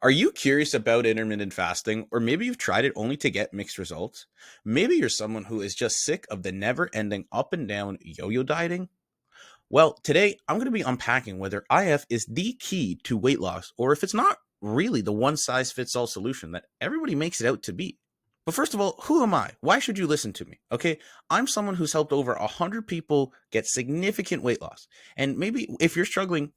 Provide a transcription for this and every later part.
Are you curious about intermittent fasting, or maybe you've tried it only to get mixed results? Maybe you're someone who is just sick of the never ending up and down yo yo dieting? Well, today I'm going to be unpacking whether IF is the key to weight loss, or if it's not really the one size fits all solution that everybody makes it out to be. But first of all, who am I? Why should you listen to me? Okay, I'm someone who's helped over 100 people get significant weight loss. And maybe if you're struggling,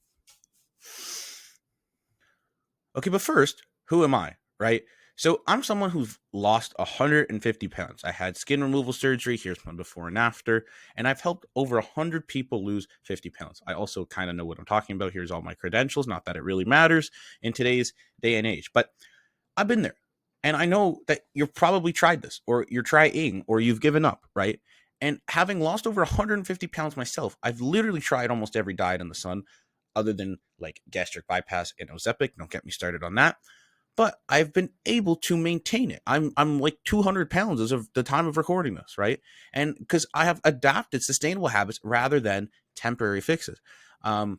okay, but first, who am I, right? So I'm someone who's lost 150 pounds. I had skin removal surgery. Here's my before and after. And I've helped over 100 people lose 50 pounds. I also kind of know what I'm talking about. Here's all my credentials. Not that it really matters in today's day and age, but I've been there. And I know that you've probably tried this, or you're trying, or you've given up, right? And having lost over 150 pounds myself, I've literally tried almost every diet in the sun, other than like gastric bypass and Ozempic. Don't get me started on that. But I've been able to maintain it. I'm like 200 pounds as of the time of recording this, right? And because I have adapted sustainable habits rather than temporary fixes. Um,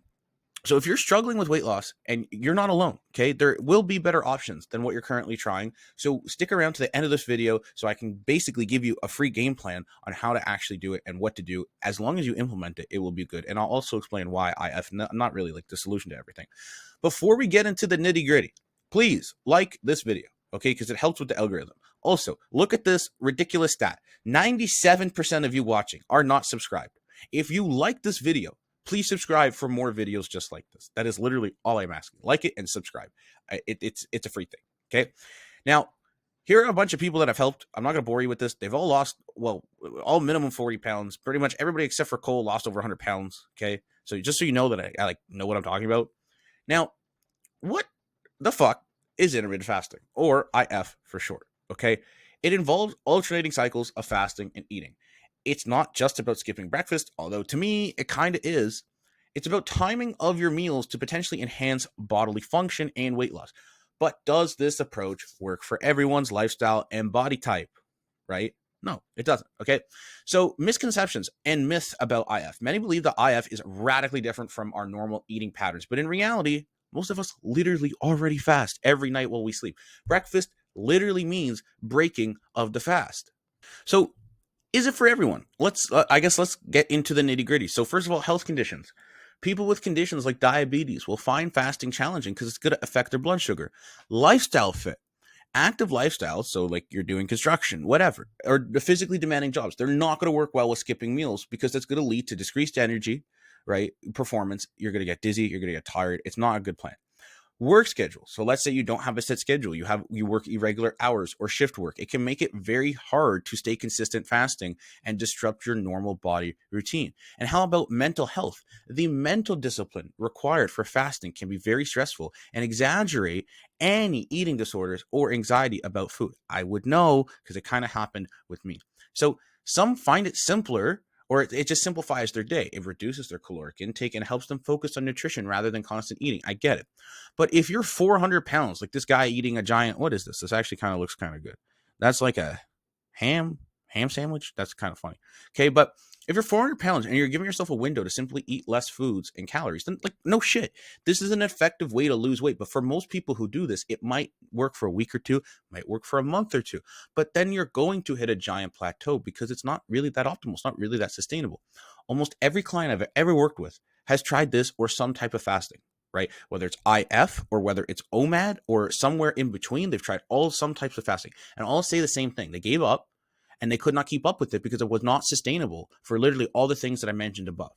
so if you're struggling with weight loss, and you're not alone, okay, there will be better options than what you're currently trying. So stick around to the end of this video so I can basically give you a free game plan on how to actually do it and what to do. As long as you implement it, it will be good. And I'll also explain why IF not really like the solution to everything. Before we get into the nitty gritty, please like this video, okay, because it helps with the algorithm. Also, look at this ridiculous stat. 97% of you watching are not subscribed. If you like this video, please subscribe for more videos just like this. That is literally all I'm asking. Like it and subscribe. It's a free thing. Okay. Now, here are a bunch of people that I've helped. I'm not going to bore you with this. They've all lost, well, all minimum 40 pounds. Pretty much everybody except for Cole lost over 100 pounds. Okay. So just so you know that I like know what I'm talking about. Now, what the fuck is intermittent fasting, or IF for short? Okay. It involves alternating cycles of fasting and eating. It's not just about skipping breakfast, although to me, it kind of is. It's about timing of your meals to potentially enhance bodily function and weight loss. But does this approach work for everyone's lifestyle and body type? Right? No, it doesn't. Okay. So, misconceptions and myths about IF. Many believe that IF is radically different from our normal eating patterns, but in reality, most of us literally already fast every night while we sleep. Breakfast literally means breaking of the fast. So, is it for everyone? Let's get into the nitty gritty. So first of all, health conditions. People with conditions like diabetes will find fasting challenging because it's going to affect their blood sugar. Lifestyle fit. Active lifestyles, so like you're doing construction, whatever, or the physically demanding jobs, they're not going to work well with skipping meals because that's going to lead to decreased energy, right? Performance. You're going to get dizzy. You're going to get tired. It's not a good plan. Work schedule. So let's say you don't have a set schedule. You work irregular hours or shift work. It can make it very hard to stay consistent fasting and disrupt your normal body routine. And how about mental health? The mental discipline required for fasting can be very stressful and exaggerate any eating disorders or anxiety about food. I would know because it kind of happened with me. So some find it simpler, or it just simplifies their day. It reduces their caloric intake and helps them focus on nutrition rather than constant eating. I get it. But if you're 400 pounds, like this guy eating a giant, what is this? This actually kind of looks kind of good. That's like a ham sandwich. That's kind of funny. Okay, but if you're 400 pounds and you're giving yourself a window to simply eat less foods and calories, then like no shit, this is an effective way to lose weight. But for most people who do this, it might work for a week or two, might work for a month or two, but then you're going to hit a giant plateau because it's not really that optimal. It's not really that sustainable. Almost every client I've ever worked with has tried this or some type of fasting, right? Whether it's IF or whether it's OMAD or somewhere in between, they've tried all some types of fasting and all say the same thing. They gave up and they could not keep up with it because it was not sustainable for literally all the things that I mentioned above.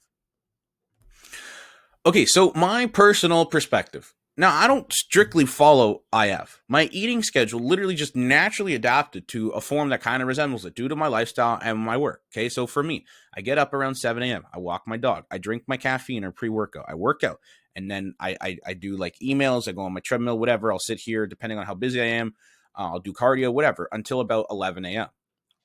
Okay, so my personal perspective. Now, I don't strictly follow IF. My eating schedule literally just naturally adapted to a form that kind of resembles it due to my lifestyle and my work. Okay, so for me, I get up around 7 a.m. I walk my dog. I drink my caffeine or pre-workout. I work out. And then I do like emails. I go on my treadmill, whatever. I'll sit here depending on how busy I am. I'll do cardio, whatever, until about 11 a.m.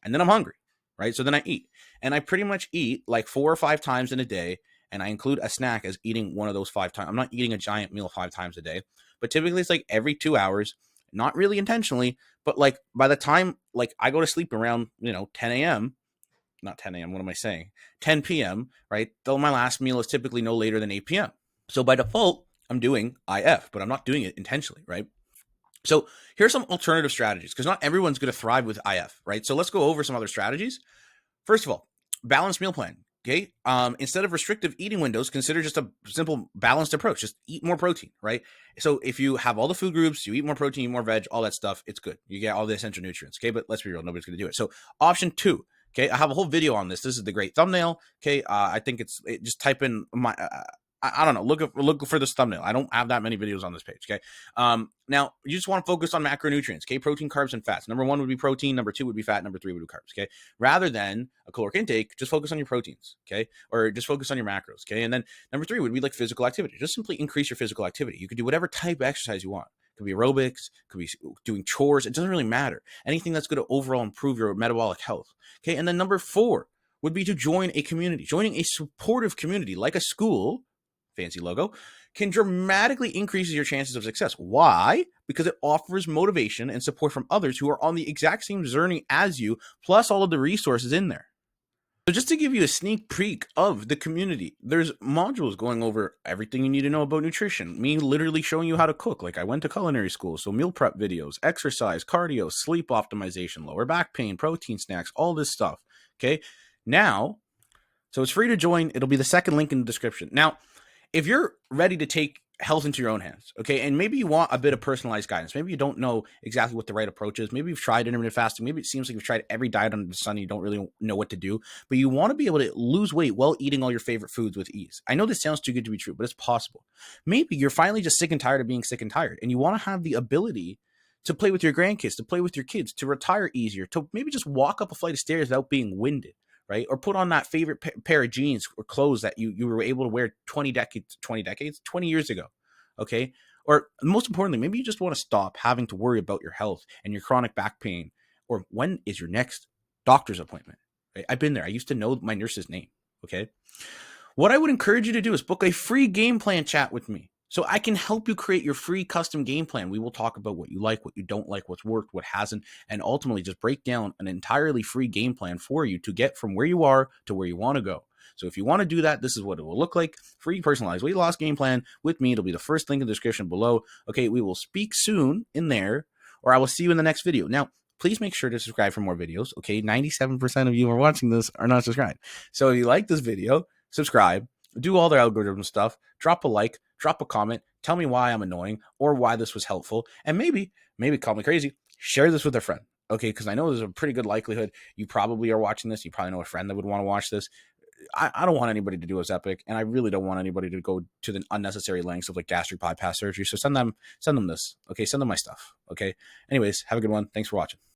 And then I'm hungry, right? So then I eat. And I pretty much eat like 4 or 5 times in a day, and I include a snack as eating one of those 5 times. I'm not eating a giant meal 5 times a day, but typically it's like every 2 hours, not really intentionally, but like by the time like I go to sleep around, 10 a.m., not 10 a.m., what am I saying? 10 p.m., right? Though my last meal is typically no later than 8 p.m. So by default, I'm doing IF, but I'm not doing it intentionally, right? So here's some alternative strategies because not everyone's going to thrive with IF, right? So let's go over some other strategies. First of all, balanced meal plan. Okay. Instead of restrictive eating windows, consider just a simple balanced approach. Just eat more protein, right? So if you have all the food groups, you eat more protein, eat more veg, all that stuff, it's good. You get all the essential nutrients. Okay. But let's be real, nobody's going to do it. So option two. Okay. I have a whole video on this. This is the great thumbnail. Okay. I think just type in my, I don't know. Look for this thumbnail. I don't have that many videos on this page. Okay. Now you just want to focus on macronutrients. Okay. Protein, carbs, and fats. Number one would be protein. Number two would be fat. Number three would be carbs. Okay. Rather than a caloric intake, just focus on your proteins. Okay. Or just focus on your macros. Okay. And then number three would be like physical activity. Just simply increase your physical activity. You could do whatever type of exercise you want. It could be aerobics, could be doing chores. It doesn't really matter. Anything that's going to overall improve your metabolic health. Okay. And then number four would be to join a community. Joining a supportive community like a school, fancy logo, can dramatically increase your chances of success. Why? Because it offers motivation and support from others who are on the exact same journey as you, plus all of the resources in there. So just to give you a sneak peek of the community, there's modules going over everything you need to know about nutrition. Me literally showing you how to cook. Like I went to culinary school, so meal prep videos, exercise, cardio, sleep optimization, lower back pain, protein snacks, all this stuff. Okay. Now, so it's free to join. It'll be the second link in the description. Now, if you're ready to take health into your own hands, okay, and maybe you want a bit of personalized guidance, maybe you don't know exactly what the right approach is, maybe you've tried intermittent fasting, maybe it seems like you've tried every diet under the sun and you don't really know what to do, but you want to be able to lose weight while eating all your favorite foods with ease. I know this sounds too good to be true, but it's possible. Maybe you're finally just sick and tired of being sick and tired, and you want to have the ability to play with your grandkids, to play with your kids, to retire easier, to maybe just walk up a flight of stairs without being winded, right? Or put on that favorite pair of jeans or clothes that you were able to wear 20 years ago. Okay. Or most importantly, maybe you just want to stop having to worry about your health and your chronic back pain, or when is your next doctor's appointment, right? I've been there. I used to know my nurse's name. Okay. What I would encourage you to do is book a free game plan chat with me so I can help you create your free custom game plan. We will talk about what you like, what you don't like, what's worked, what hasn't, and ultimately just break down an entirely free game plan for you to get from where you are to where you want to go. So if you want to do that, this is what it will look like. Free personalized weight loss game plan with me. It'll be the first link in the description below. Okay, we will speak soon in there, or I will see you in the next video. Now, please make sure to subscribe for more videos. Okay, 97% of you who are watching this are not subscribed. So if you like this video, subscribe, do all the algorithm stuff, drop a like, drop a comment, tell me why I'm annoying or why this was helpful, and maybe call me crazy, share this with a friend, okay? Because I know there's a pretty good likelihood you probably are watching this. You probably know a friend that would want to watch this. I don't want anybody to do as epic, and I really don't want anybody to go to the unnecessary lengths of like gastric bypass surgery. So send them this, okay? Send them my stuff, okay? Anyways, have a good one. Thanks for watching.